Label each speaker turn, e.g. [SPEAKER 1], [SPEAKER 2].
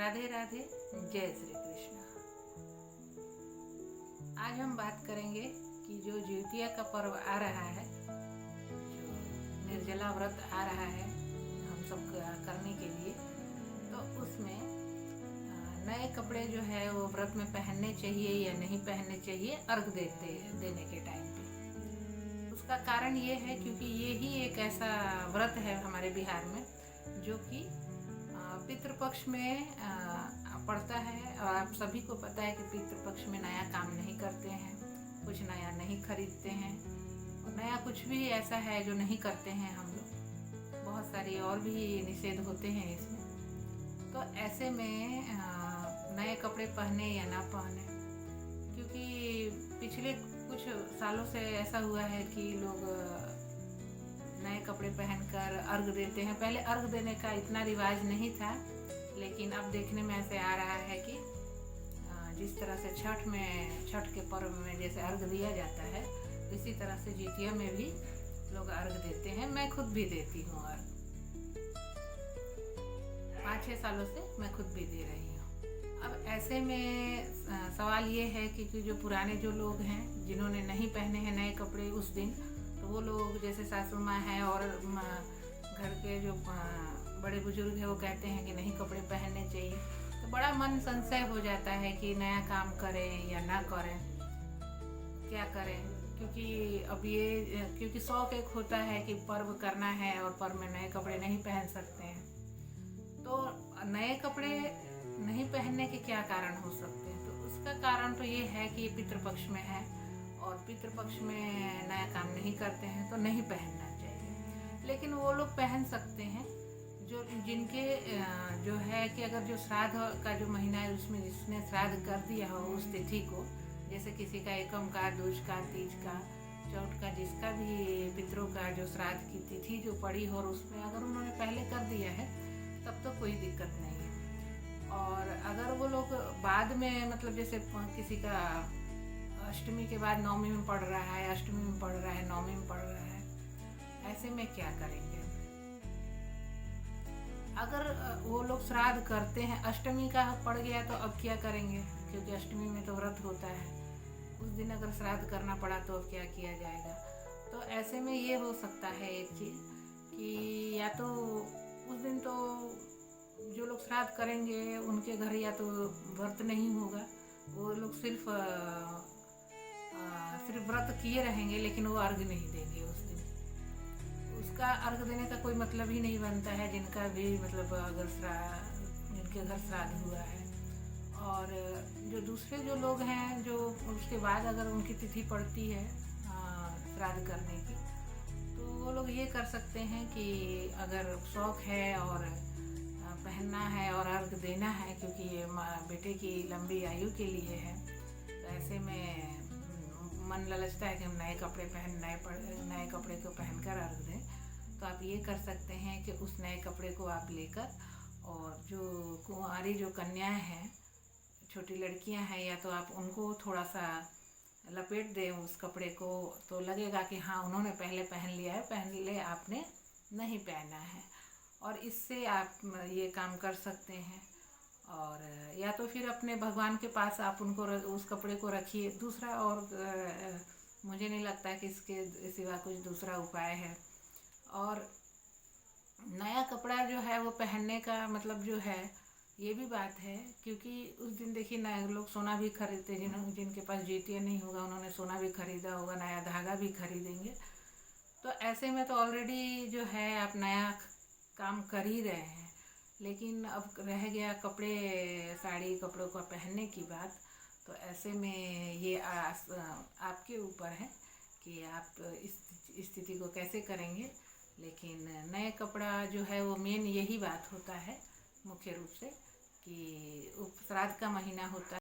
[SPEAKER 1] राधे राधे, जय श्री कृष्ण। आज हम बात करेंगे कि जो जिउतिया का पर्व आ रहा है, जो निर्जला व्रत आ रहा है हम सब करने के लिए, तो उसमें नए कपड़े जो है वो व्रत में पहनने चाहिए या नहीं पहनने चाहिए अर्घ देने के टाइम पे। उसका कारण ये है क्योंकि ये ही एक ऐसा व्रत है हमारे बिहार में जो कि पितृपक्ष में पड़ता है। और आप सभी को पता है कि पितृपक्ष में नया काम नहीं करते हैं, कुछ नया नहीं खरीदते हैं, और नया कुछ भी ऐसा है जो नहीं करते हैं हम लोग। बहुत सारी और भी निषेध होते हैं इसमें। तो ऐसे में नए कपड़े पहने या ना पहने, क्योंकि पिछले कुछ सालों से ऐसा हुआ है कि लोग नए कपड़े पहनकर अर्घ देते हैं। पहले अर्घ देने का इतना रिवाज नहीं था, लेकिन अब देखने में ऐसे आ रहा है कि जिस तरह से छठ के पर्व में जैसे अर्घ दिया जाता है, इसी तरह से जितिया में भी लोग अर्घ देते हैं। मैं खुद भी देती हूँ अर्घ, 5-6 सालों से मैं खुद भी दे रही हूँ। अब ऐसे में सवाल ये है कि जो पुराने जो लोग हैं जिन्होंने नहीं पहने हैं नए कपड़े उस दिन, तो वो लोग जैसे सासू माँ हैं और घर के जो बड़े बुजुर्ग हैं वो कहते हैं कि नहीं कपड़े पहनने चाहिए, तो बड़ा मन संशय हो जाता है कि नया काम करें या ना करें, क्या करें। क्योंकि शौक एक होता है कि पर्व करना है और पर्व में नए कपड़े नहीं पहन सकते हैं। तो नए कपड़े नहीं पहनने के क्या कारण हो सकते हैं? तो उसका कारण तो ये है कि पितृपक्ष में है और पितृपक्ष में नया काम नहीं करते हैं, तो नहीं पहनना चाहिए। लेकिन वो लोग पहन सकते हैं जो जिनके जो है कि अगर जो श्राद्ध का जो महीना है उसमें जिसने श्राद्ध कर दिया हो उस तिथि को, जैसे किसी का एकम का, दूज का, तीज का, चौथ का, जिसका भी पितरों का जो श्राद्ध की तिथि जो पड़ी हो और उसमें अगर उन्होंने पहले कर दिया है तब तो कोई दिक्कत नहीं है। और अगर वो लोग बाद में मतलब जैसे किसी का अष्टमी के बाद नवमी में पड़ रहा है, अष्टमी में पड़ रहा है, नवमी में पड़ रहा है, ऐसे में क्या करेंगे? अगर वो लोग श्राद्ध करते हैं, अष्टमी का पड़ गया तो अब क्या करेंगे? क्योंकि अष्टमी में तो व्रत होता है, उस दिन अगर श्राद्ध करना पड़ा तो अब क्या किया जाएगा? तो ऐसे में ये हो सकता है एक चीज़ कि या तो उस दिन तो जो लोग श्राद्ध करेंगे उनके घर या तो व्रत नहीं होगा, वो लोग सिर्फ व्रत किए रहेंगे लेकिन वो अर्घ नहीं देंगे उस दिन। उसका अर्घ देने का कोई मतलब ही नहीं बनता है जिनका भी मतलब अगर जिनके घर श्राद्ध हुआ है। और जो दूसरे जो लोग हैं जो उसके बाद अगर उनकी तिथि पड़ती है श्राद्ध करने की, तो वो लोग ये कर सकते हैं कि अगर शौक है और पहनना है और अर्घ देना है, क्योंकि ये बेटे की लंबी आयु के लिए है, तो ऐसे में मन ललचता है कि हम नए कपड़े को पहनकर अर्घ दें। तो आप ये कर सकते हैं कि उस नए कपड़े को आप लेकर, और जो कुंवारी जो कन्याएं हैं, छोटी लड़कियां हैं, या तो आप उनको थोड़ा सा लपेट दें उस कपड़े को, तो लगेगा कि हाँ उन्होंने पहले पहन लिया है, पहले आपने नहीं पहना है। और इससे आप ये काम कर सकते हैं। और या तो फिर अपने भगवान के पास आप उनको उस कपड़े को रखिए। दूसरा और मुझे नहीं लगता कि इसके सिवा कुछ दूसरा उपाय है। और नया कपड़ा जो है वो पहनने का मतलब जो है ये भी बात है, क्योंकि उस दिन देखिए नए लोग सोना भी खरीदते, जिनके पास जितिया नहीं होगा उन्होंने सोना भी खरीदा होगा, नया धागा भी खरीदेंगे। तो ऐसे में तो ऑलरेडी जो है आप नया काम कर ही रहे हैं, लेकिन अब रह गया साड़ी कपड़ों को पहनने की बात। तो ऐसे में ये आपके ऊपर है कि आप इस स्थिति को कैसे करेंगे। लेकिन नए कपड़ा जो है वो मेन यही बात होता है मुख्य रूप से कि श्राद्ध का महीना होता है।